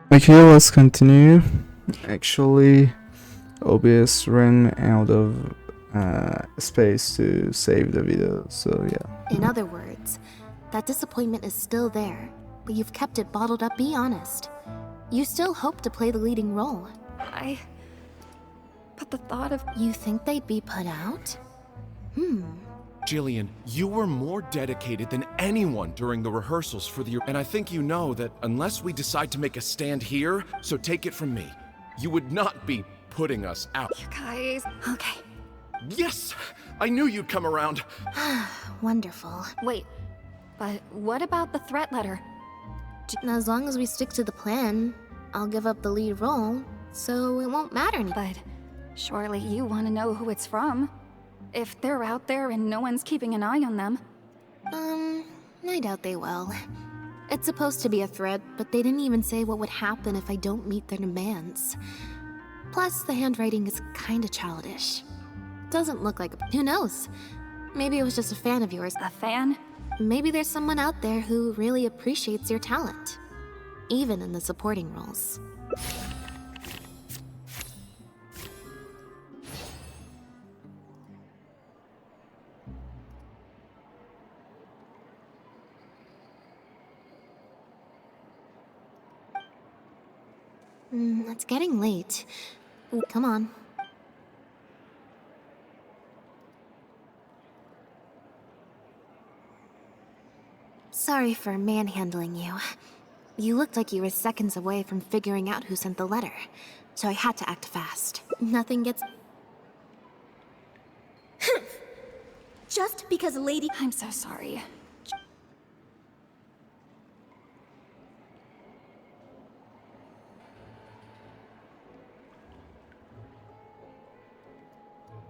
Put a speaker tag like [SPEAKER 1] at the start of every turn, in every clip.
[SPEAKER 1] Okay, let's continue. Actually, OBS ran out of space to save the video, so yeah.
[SPEAKER 2] In other words, that disappointment is still there, but you've kept it bottled up. Be honest. You still hope to play the leading role.
[SPEAKER 3] But the thought of...
[SPEAKER 2] You think they'd be put out?
[SPEAKER 4] Jillian, you were more dedicated than anyone during the rehearsals for the... And I think you know that unless we decide to make a stand here, so take it from me, you would not be putting us out.
[SPEAKER 3] You guys...
[SPEAKER 2] Okay.
[SPEAKER 4] Yes! I knew you'd come around.
[SPEAKER 2] Wonderful.
[SPEAKER 3] Wait, but what about the threat letter?
[SPEAKER 2] As long as we stick to the plan, I'll give up the lead role, so it won't matter any.
[SPEAKER 3] But surely you want to know who it's from. If they're out there and no one's keeping an eye on them.
[SPEAKER 2] I doubt they will. It's supposed to be a threat, but they didn't even say what would happen if I don't meet their demands. Plus, the handwriting is kinda childish. Doesn't look like... Who knows? Maybe it was just a fan of yours.
[SPEAKER 3] A fan?
[SPEAKER 2] Maybe there's someone out there who really appreciates your talent. Even in the supporting roles. It's getting late. Come on. Sorry for manhandling you. You looked like you were seconds away from figuring out who sent the letter, so I had to act fast. Nothing gets... Just because a lady...
[SPEAKER 3] I'm so sorry.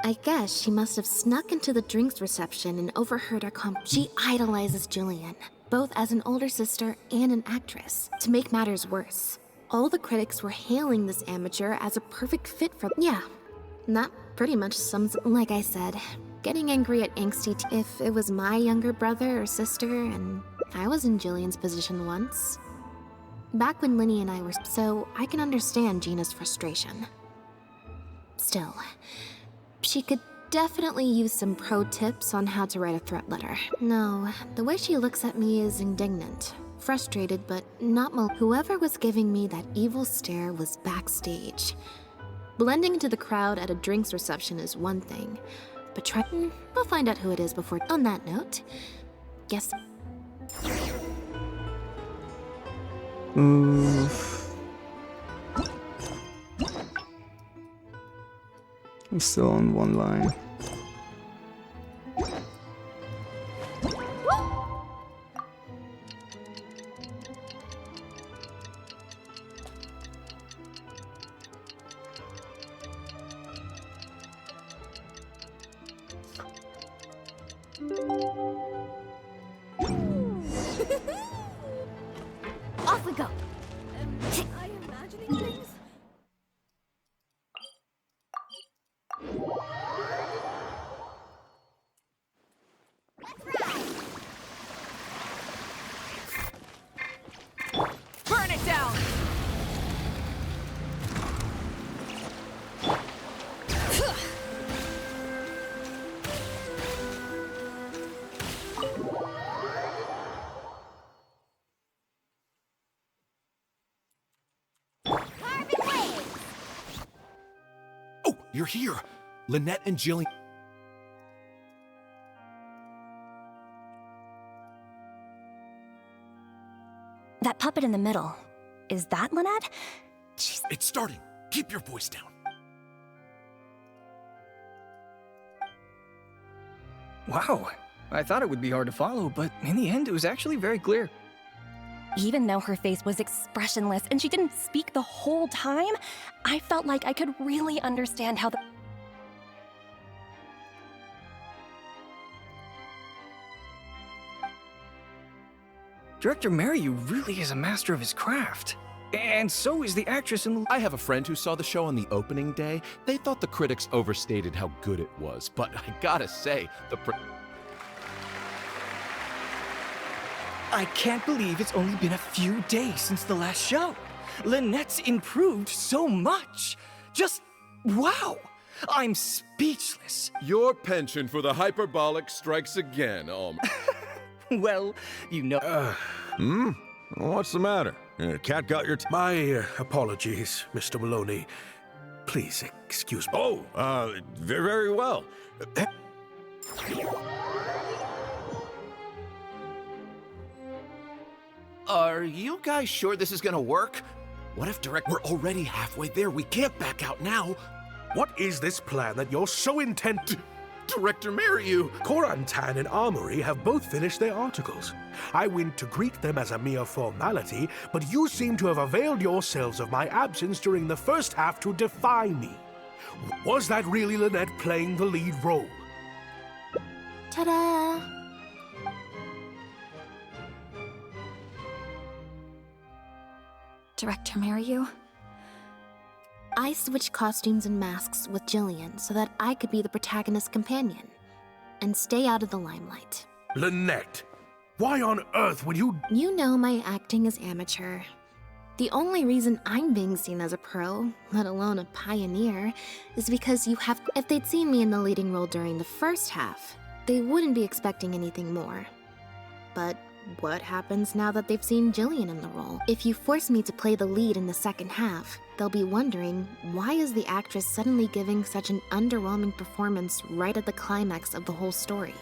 [SPEAKER 2] I guess she must have snuck into the drinks reception and overheard our She idolizes Jillian, both as an older sister and an actress. To make matters worse, all the critics were hailing this amateur as a perfect fit for... Yeah, that pretty much sums... Like I said, getting angry at angsty if it was my younger brother or sister and I was in Jillian's position once. Back when Linny and I were... So I can understand Gina's frustration. Still... She could definitely use some pro tips on how to write a threat letter. No, the way she looks at me is indignant. Frustrated, but not Whoever was giving me that evil stare was backstage. Blending into the crowd at a drinks reception is one thing, but we'll find out who it is before... On that note, guess...
[SPEAKER 1] I'm still on one line.
[SPEAKER 2] Off we go!
[SPEAKER 3] Am I imagining things?
[SPEAKER 5] Burn it down!
[SPEAKER 4] Oh, you're here! Lynette and Jillian...
[SPEAKER 6] That puppet in the middle, is that Lynette? She's...
[SPEAKER 4] It's starting. Keep your voice down.
[SPEAKER 7] Wow, I thought it would be hard to follow, but in the end, it was actually very clear.
[SPEAKER 6] Even though her face was expressionless and she didn't speak the whole time, I felt like I could really understand how the...
[SPEAKER 7] Director Merriu really is a master of his craft. And so is the actress in the...
[SPEAKER 4] I have a friend who saw the show on the opening day. They thought the critics overstated how good it was, but I gotta say,
[SPEAKER 7] I can't believe it's only been a few days since the last show. Lynette's improved so much. Just wow. I'm speechless.
[SPEAKER 4] Your penchant for the hyperbolic strikes again,
[SPEAKER 7] Well, you know.
[SPEAKER 5] What's the matter? Cat got your
[SPEAKER 8] My apologies, Mr. Maloney. Please excuse me.
[SPEAKER 5] Oh, very well.
[SPEAKER 4] Are you guys sure this is gonna work? What if we're already halfway there? We can't back out now.
[SPEAKER 8] What is this plan that you're so intent?
[SPEAKER 4] Director Maryu!
[SPEAKER 8] Korantan and Armory have both finished their articles. I went to greet them as a mere formality, but you seem to have availed yourselves of my absence during the first half to defy me. Was that really Lynette playing the lead role?
[SPEAKER 2] Ta-da!
[SPEAKER 3] Director Maryu?
[SPEAKER 2] I switched costumes and masks with Jillian so that I could be the protagonist's companion and stay out of the limelight.
[SPEAKER 8] Lynette, why on earth would you...
[SPEAKER 2] You know my acting is amateur. The only reason I'm being seen as a pro, let alone a pioneer, is because you have... If they'd seen me in the leading role during the first half, they wouldn't be expecting anything more. But what happens now that they've seen Jillian in the role? If you force me to play the lead in the second half, they'll be wondering, why is the actress suddenly giving such an underwhelming performance right at the climax of the whole story?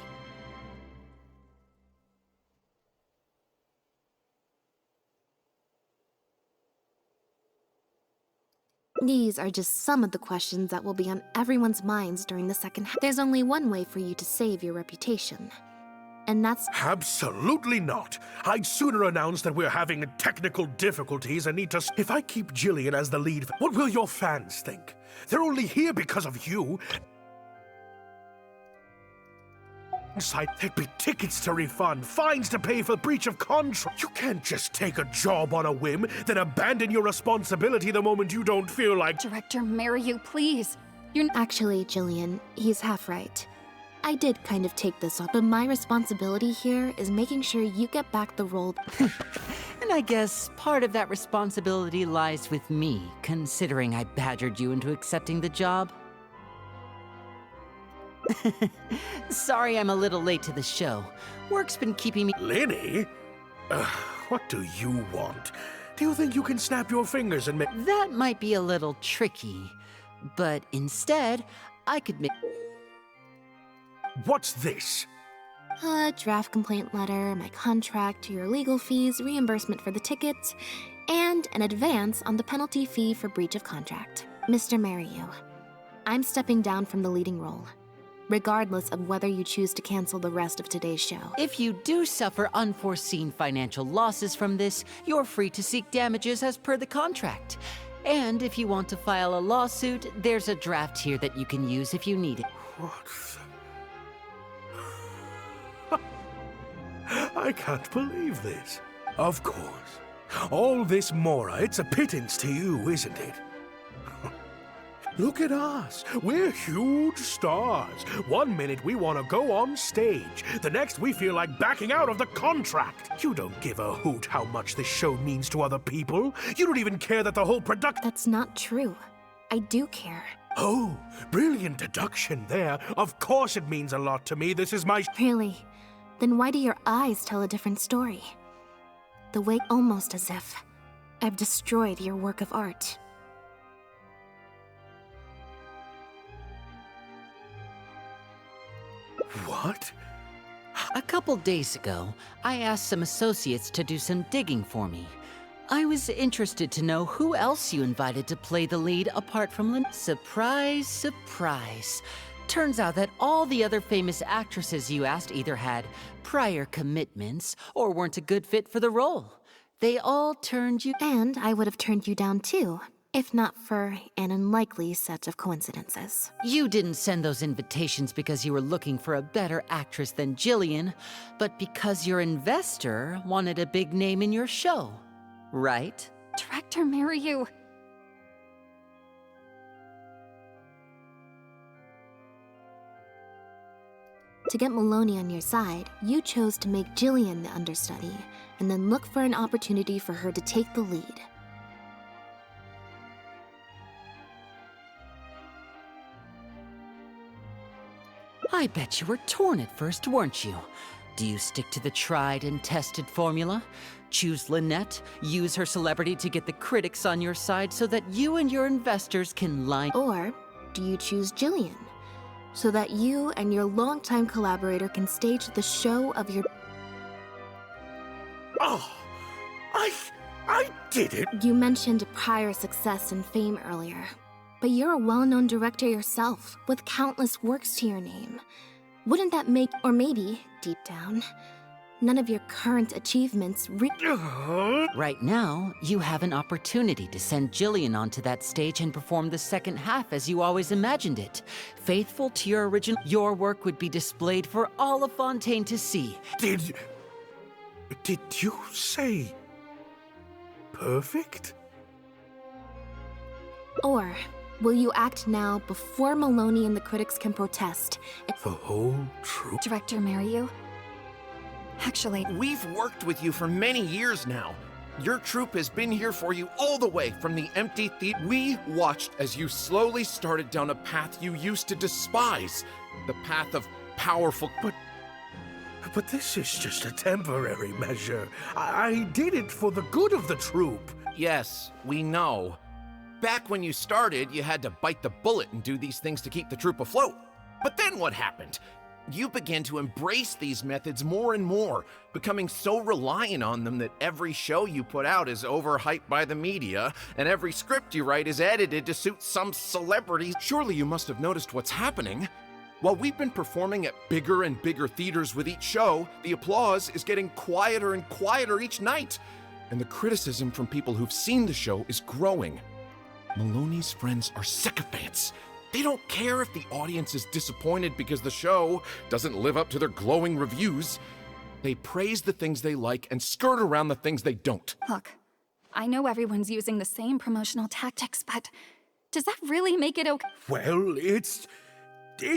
[SPEAKER 2] These are just some of the questions that will be on everyone's minds during the second half. There's only one way for you to save your reputation. And that's...
[SPEAKER 8] Absolutely not. I'd sooner announce that we're having technical difficulties and need to... If I keep Jillian as the lead, what will your fans think? They're only here because of you. There'd be tickets to refund, fines to pay for breach of contract. You can't just take a job on a whim, then abandon your responsibility the moment you don't feel like...
[SPEAKER 3] Director Maryu, please. You're...
[SPEAKER 2] Actually, Jillian, he's half right. I did kind of take this up, but my responsibility here is making sure you get back the role.
[SPEAKER 9] And I guess part of that responsibility lies with me, considering I badgered you into accepting the job. Sorry I'm a little late to the show. Work's been keeping me...
[SPEAKER 8] Lenny? What do you want? Do you think you can snap your fingers and make...
[SPEAKER 9] That might be a little tricky, but instead, I could make...
[SPEAKER 8] What's this?
[SPEAKER 2] A draft complaint letter, my contract, your legal fees, reimbursement for the tickets, and an advance on the penalty fee for breach of contract. Mr. Maryu, I'm stepping down from the leading role, regardless of whether you choose to cancel the rest of today's show.
[SPEAKER 9] If you do suffer unforeseen financial losses from this, you're free to seek damages as per the contract. And if you want to file a lawsuit, there's a draft here that you can use if you need it.
[SPEAKER 8] What I can't believe this. Of course. All this Mora, it's a pittance to you, isn't it? Look at us. We're huge stars. One minute we want to go on stage. The next we feel like backing out of the contract. You don't give a hoot how much this show means to other people. You don't even care that the whole production...
[SPEAKER 2] That's not true. I do care.
[SPEAKER 8] Oh, brilliant deduction there. Of course it means a lot to me. This is my...
[SPEAKER 2] Really? Then why do your eyes tell a different story? The way almost as if I've destroyed your work of art.
[SPEAKER 8] What?
[SPEAKER 9] A couple days ago, I asked some associates to do some digging for me. I was interested to know who else you invited to play the lead apart from Lynette. Surprise, surprise. Turns out that all the other famous actresses you asked either had prior commitments or weren't a good fit for the role. They all turned you...
[SPEAKER 2] And I would have turned you down too, if not for an unlikely set of coincidences.
[SPEAKER 9] You didn't send those invitations because you were looking for a better actress than Jillian, but because your investor wanted a big name in your show, right?
[SPEAKER 3] Director Maryu.
[SPEAKER 2] To get Maloney on your side, you chose to make Jillian the understudy, and then look for an opportunity for her to take the lead.
[SPEAKER 9] I bet you were torn at first, weren't you? Do you stick to the tried and tested formula? Choose Lynette, use her celebrity to get the critics on your side so that you and your investors can line...
[SPEAKER 2] Or do you choose Jillian, so that you and your longtime collaborator can stage the show of your...
[SPEAKER 8] Oh, I did it.
[SPEAKER 2] You mentioned prior success and fame earlier, but you're a well-known director yourself, with countless works to your name. Wouldn't that make, or maybe, deep down, none of your current achievements
[SPEAKER 9] Right now, you have an opportunity to send Jillian onto that stage and perform the second half as you always imagined it. Faithful to your original, your work would be displayed for all of Fontaine to see.
[SPEAKER 8] Did you say perfect?
[SPEAKER 2] Or will you act now before Maloney and the critics can protest?
[SPEAKER 8] The whole truth?
[SPEAKER 3] Director Mariyu? Actually,
[SPEAKER 4] We've worked with you for many years now. Your troupe has been here for you all the way from the empty theater. We watched as you slowly started down a path you used to despise. The path of powerful...
[SPEAKER 8] But this is just a temporary measure. I did it for the good of the troupe.
[SPEAKER 4] Yes, we know. Back when you started, you had to bite the bullet and do these things to keep the troupe afloat. But then what happened? You began to embrace these methods more and more, becoming so reliant on them that every show you put out is overhyped by the media, and every script you write is edited to suit some celebrity. Surely you must have noticed what's happening. While we've been performing at bigger and bigger theaters with each show, the applause is getting quieter and quieter each night, and the criticism from people who've seen the show is growing. Maloney's friends are sycophants. They don't care if the audience is disappointed because the show doesn't live up to their glowing reviews. They praise the things they like and skirt around the things they don't.
[SPEAKER 3] look, I know everyone's using the same promotional tactics, but does that really make it okay?
[SPEAKER 8] Well,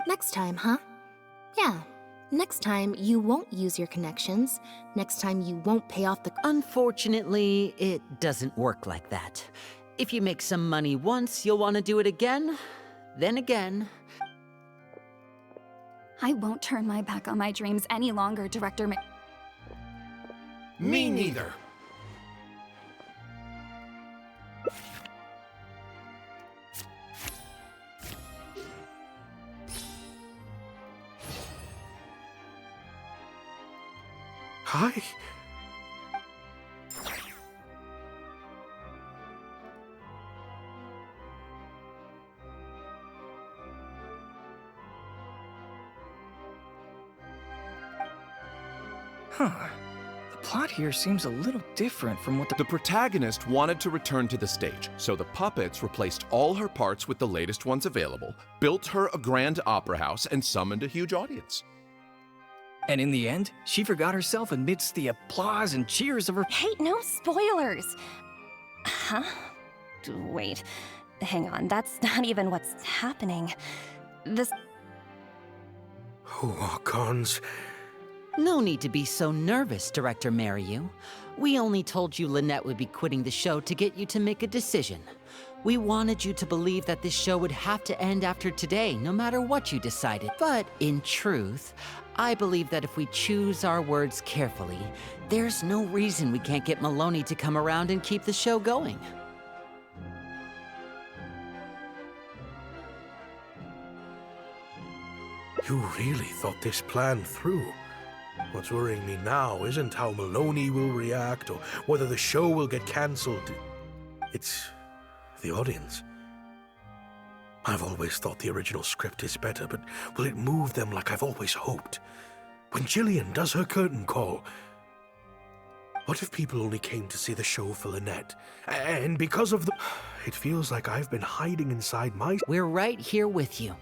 [SPEAKER 2] Next time, huh? Yeah. Next time, you won't use your connections. Next time, you won't pay off the...
[SPEAKER 9] Unfortunately, it doesn't work like that. If you make some money once, you'll want to do it again, then again.
[SPEAKER 3] I won't turn my back on my dreams any longer, Director
[SPEAKER 4] Me neither.
[SPEAKER 8] Hi.
[SPEAKER 7] Huh. The plot here seems a little different from what
[SPEAKER 4] The protagonist wanted to return to the stage, so the puppets replaced all her parts with the latest ones available, built her a grand opera house, and summoned a huge audience.
[SPEAKER 7] And in the end, she forgot herself amidst the applause and cheers of her...
[SPEAKER 6] Hey, no spoilers! Huh? Wait, hang on, that's not even what's happening. This...
[SPEAKER 8] Oh, cons.
[SPEAKER 9] No need to be so nervous, Director Mariyu. We only told you Lynette would be quitting the show to get you to make a decision. We wanted you to believe that this show would have to end after today, no matter what you decided. But in truth, I believe that if we choose our words carefully, there's no reason we can't get Maloney to come around and keep the show going.
[SPEAKER 8] You really thought this plan through. What's worrying me now isn't how Maloney will react or whether the show will get cancelled. It's the audience. I've always thought the original script is better, but will it move them like I've always hoped? When Jillian does her curtain call, what if people only came to see the show for Lynette? And because of the... It feels like I've been hiding inside my...
[SPEAKER 9] We're right here with you.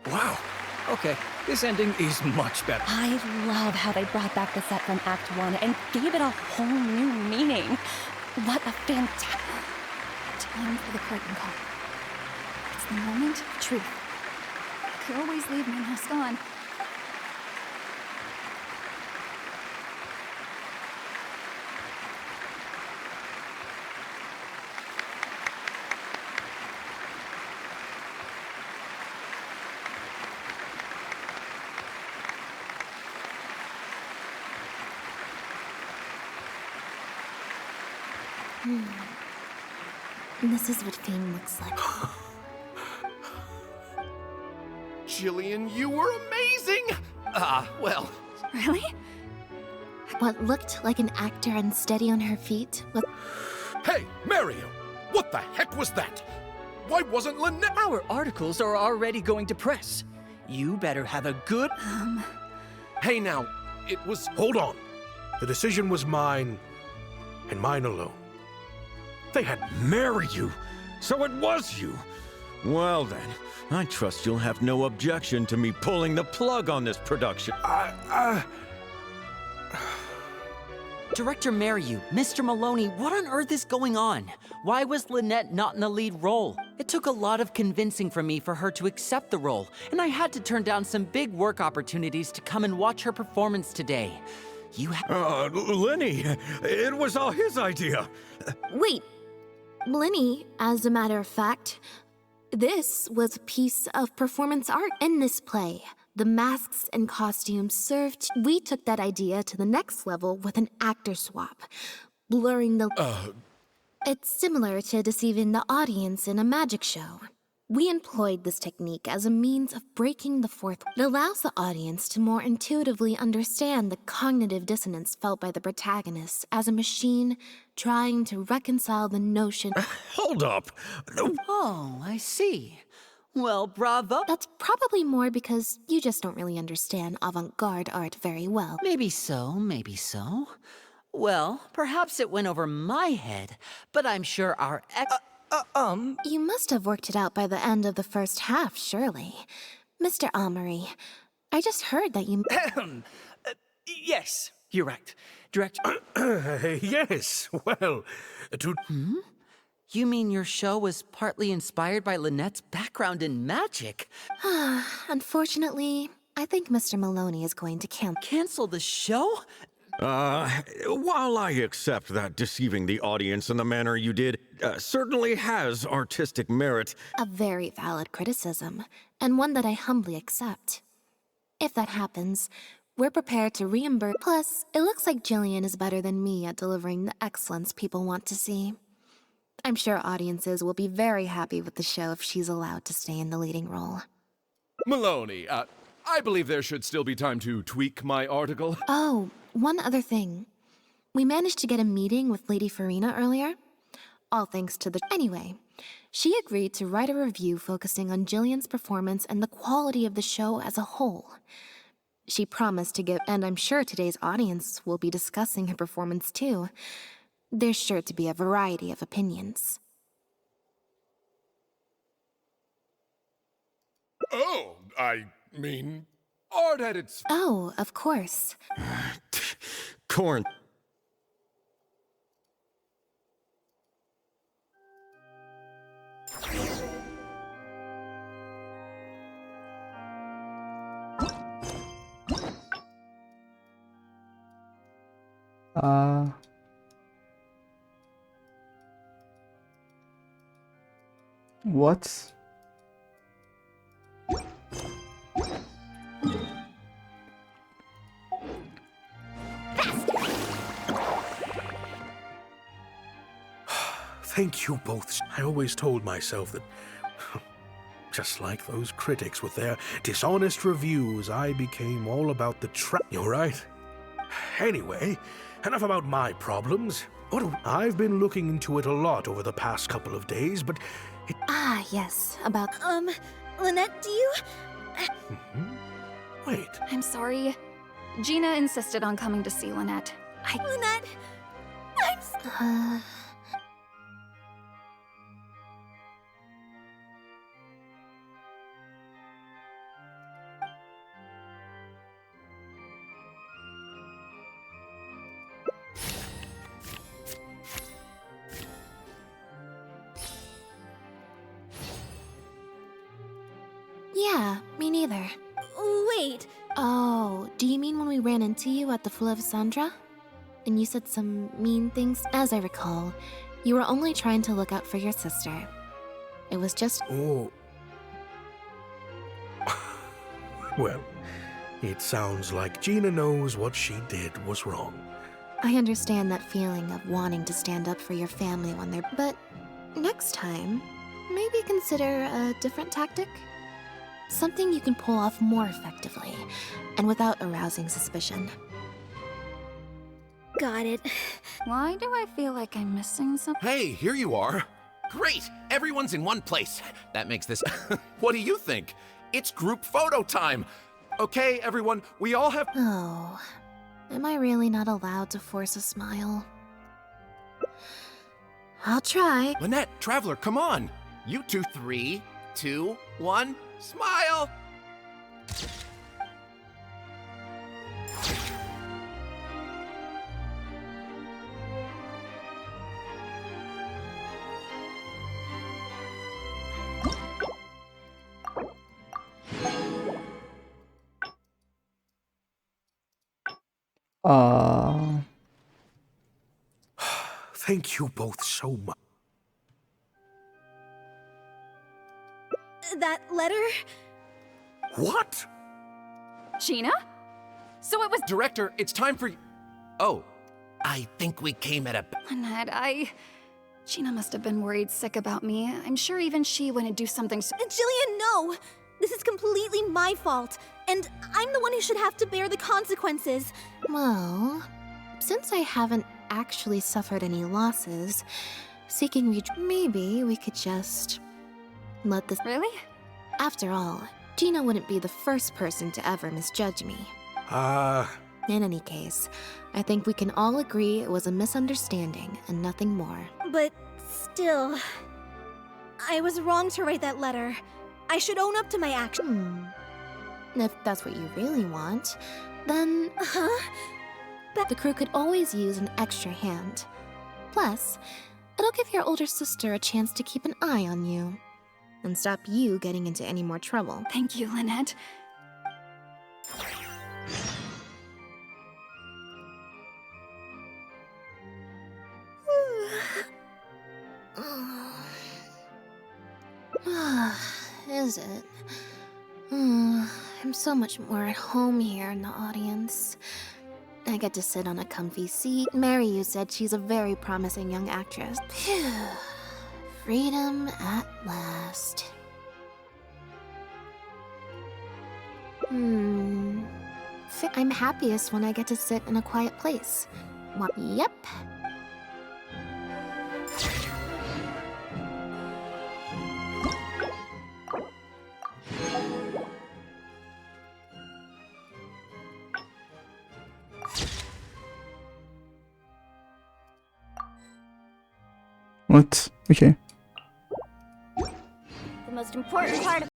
[SPEAKER 7] Wow. Okay, this ending is much better.
[SPEAKER 6] I love how they brought back the set from Act 1 and gave it a whole new meaning. What a fantastic...
[SPEAKER 3] Time for the curtain call. It's the moment of truth. I could always leave my mask on.
[SPEAKER 2] This is what fame looks like.
[SPEAKER 4] Jillian, you were amazing! Well...
[SPEAKER 3] Really?
[SPEAKER 2] What looked like an actor unsteady on her feet was...
[SPEAKER 8] Hey, Mario! What the heck was that? Why wasn't Lynette?
[SPEAKER 7] Our articles are already going to press. You better have a good...
[SPEAKER 4] Hey now, it was...
[SPEAKER 8] Hold on. The decision was mine, and mine alone. They had...
[SPEAKER 5] Marry you? So it was you? Well then, I trust you'll have no objection to me pulling the plug on this production.
[SPEAKER 9] Director Mariu, Mr. Maloney, what on earth is going on? Why was Lynette not in the lead role? It took a lot of convincing for me for her to accept the role, and I had to turn down some big work opportunities to come and watch her performance today.
[SPEAKER 5] Lenny, it was all his idea.
[SPEAKER 2] Wait, Lenny, as a matter of fact, this was a piece of performance art in this play. The masks and costumes served. We took that idea to the next level with an actor swap, blurring the... It's similar to deceiving the audience in a magic show. We employed this technique as a means of breaking the fourth. It allows the audience to more intuitively understand the cognitive dissonance felt by the protagonist as a machine trying to reconcile the notion...
[SPEAKER 5] Hold up.
[SPEAKER 9] Oh, I see. Well, bravo.
[SPEAKER 2] That's probably more because you just don't really understand avant-garde art very well.
[SPEAKER 9] Maybe so, maybe so. Well, perhaps it went over my head, but I'm sure our
[SPEAKER 2] You must have worked it out by the end of the first half, surely. Mr. Amory, I just heard that you...
[SPEAKER 7] Yes, you're right. Director...
[SPEAKER 8] Yes, well, to...
[SPEAKER 9] You mean your show was partly inspired by Lynette's background in magic?
[SPEAKER 2] Unfortunately, I think Mr. Maloney is going to
[SPEAKER 9] Cancel the show?
[SPEAKER 5] While I accept that deceiving the audience in the manner you did certainly has artistic merit...
[SPEAKER 2] A very valid criticism, and one that I humbly accept. If that happens, we're prepared to reimburse. Plus, it looks like Jillian is better than me at delivering the excellence people want to see. I'm sure audiences will be very happy with the show if she's allowed to stay in the leading role.
[SPEAKER 10] Maloney, I believe there should still be time to tweak my article.
[SPEAKER 2] Oh, one other thing. We managed to get a meeting with Lady Farina earlier. All thanks to the... Anyway, she agreed to write a review focusing on Jillian's performance and the quality of the show as a whole. She promised to give... And I'm sure today's audience will be discussing her performance too. There's sure to be a variety of opinions.
[SPEAKER 10] Oh, I mean, art at its...
[SPEAKER 2] Oh, of course.
[SPEAKER 5] Corn.
[SPEAKER 1] What?
[SPEAKER 8] Thank you both. I always told myself that, just like those critics with their dishonest reviews, I became all about the You're right. Anyway, enough about my problems. I've been looking into it a lot over the past couple of days, but it...
[SPEAKER 2] Ah, yes, about...
[SPEAKER 3] Lynette, do you...
[SPEAKER 8] Wait.
[SPEAKER 3] I'm sorry. Gina insisted on coming to see Lynette. Lynette!
[SPEAKER 2] Yeah, me neither.
[SPEAKER 3] Wait.
[SPEAKER 2] Oh, do you mean when we ran into you at the Fleuve-Sandra? And you said some mean things? As I recall, you were only trying to look out for your sister. It was just...
[SPEAKER 8] Oh. Well, it sounds like Gina knows what she did was wrong.
[SPEAKER 2] I understand that feeling of wanting to stand up for your family when they're. But next time, maybe consider a different tactic? Something you can pull off more effectively, and without arousing suspicion.
[SPEAKER 3] Got it. Why do I feel like I'm missing something?
[SPEAKER 4] Hey, here you are. Great! Everyone's in one place. That makes this. What do you think? It's group photo time! Okay, everyone, we all have.
[SPEAKER 2] Oh, am I really not allowed to force a smile? I'll try.
[SPEAKER 4] Lynette, Traveler, come on! You two, 3, 2, 1, smile!
[SPEAKER 8] Thank you both so much.
[SPEAKER 3] That letter?
[SPEAKER 8] What?
[SPEAKER 3] Gina? So it was.
[SPEAKER 4] Director, it's time for. Oh, I think we came at a.
[SPEAKER 3] Lynette, Gina must have been worried sick about me. I'm sure even she wouldn't do something so.
[SPEAKER 11] Jillian, no! This is completely my fault, and I'm the one who should have to bear the consequences.
[SPEAKER 2] Well, since I haven't actually suffered any losses, seeking maybe we could just let this.
[SPEAKER 3] Really?
[SPEAKER 2] After all, Gina wouldn't be the first person to ever misjudge me. In any case, I think we can all agree it was a misunderstanding and nothing more.
[SPEAKER 11] But still, I was wrong to write that letter. I should own up to my actions.
[SPEAKER 2] If that's what you really want, then. But the crew could always use an extra hand. Plus, it'll give your older sister a chance to keep an eye on you. And stop you getting into any more trouble.
[SPEAKER 3] Thank you, Lynette.
[SPEAKER 2] Is it? I'm so much more at home here in the audience. I get to sit on a comfy seat. Mary, you said she's a very promising young actress. Phew. Freedom at last. I'm happiest when I get to sit in a quiet place. Yep.
[SPEAKER 1] What? Okay.
[SPEAKER 11] The most important part of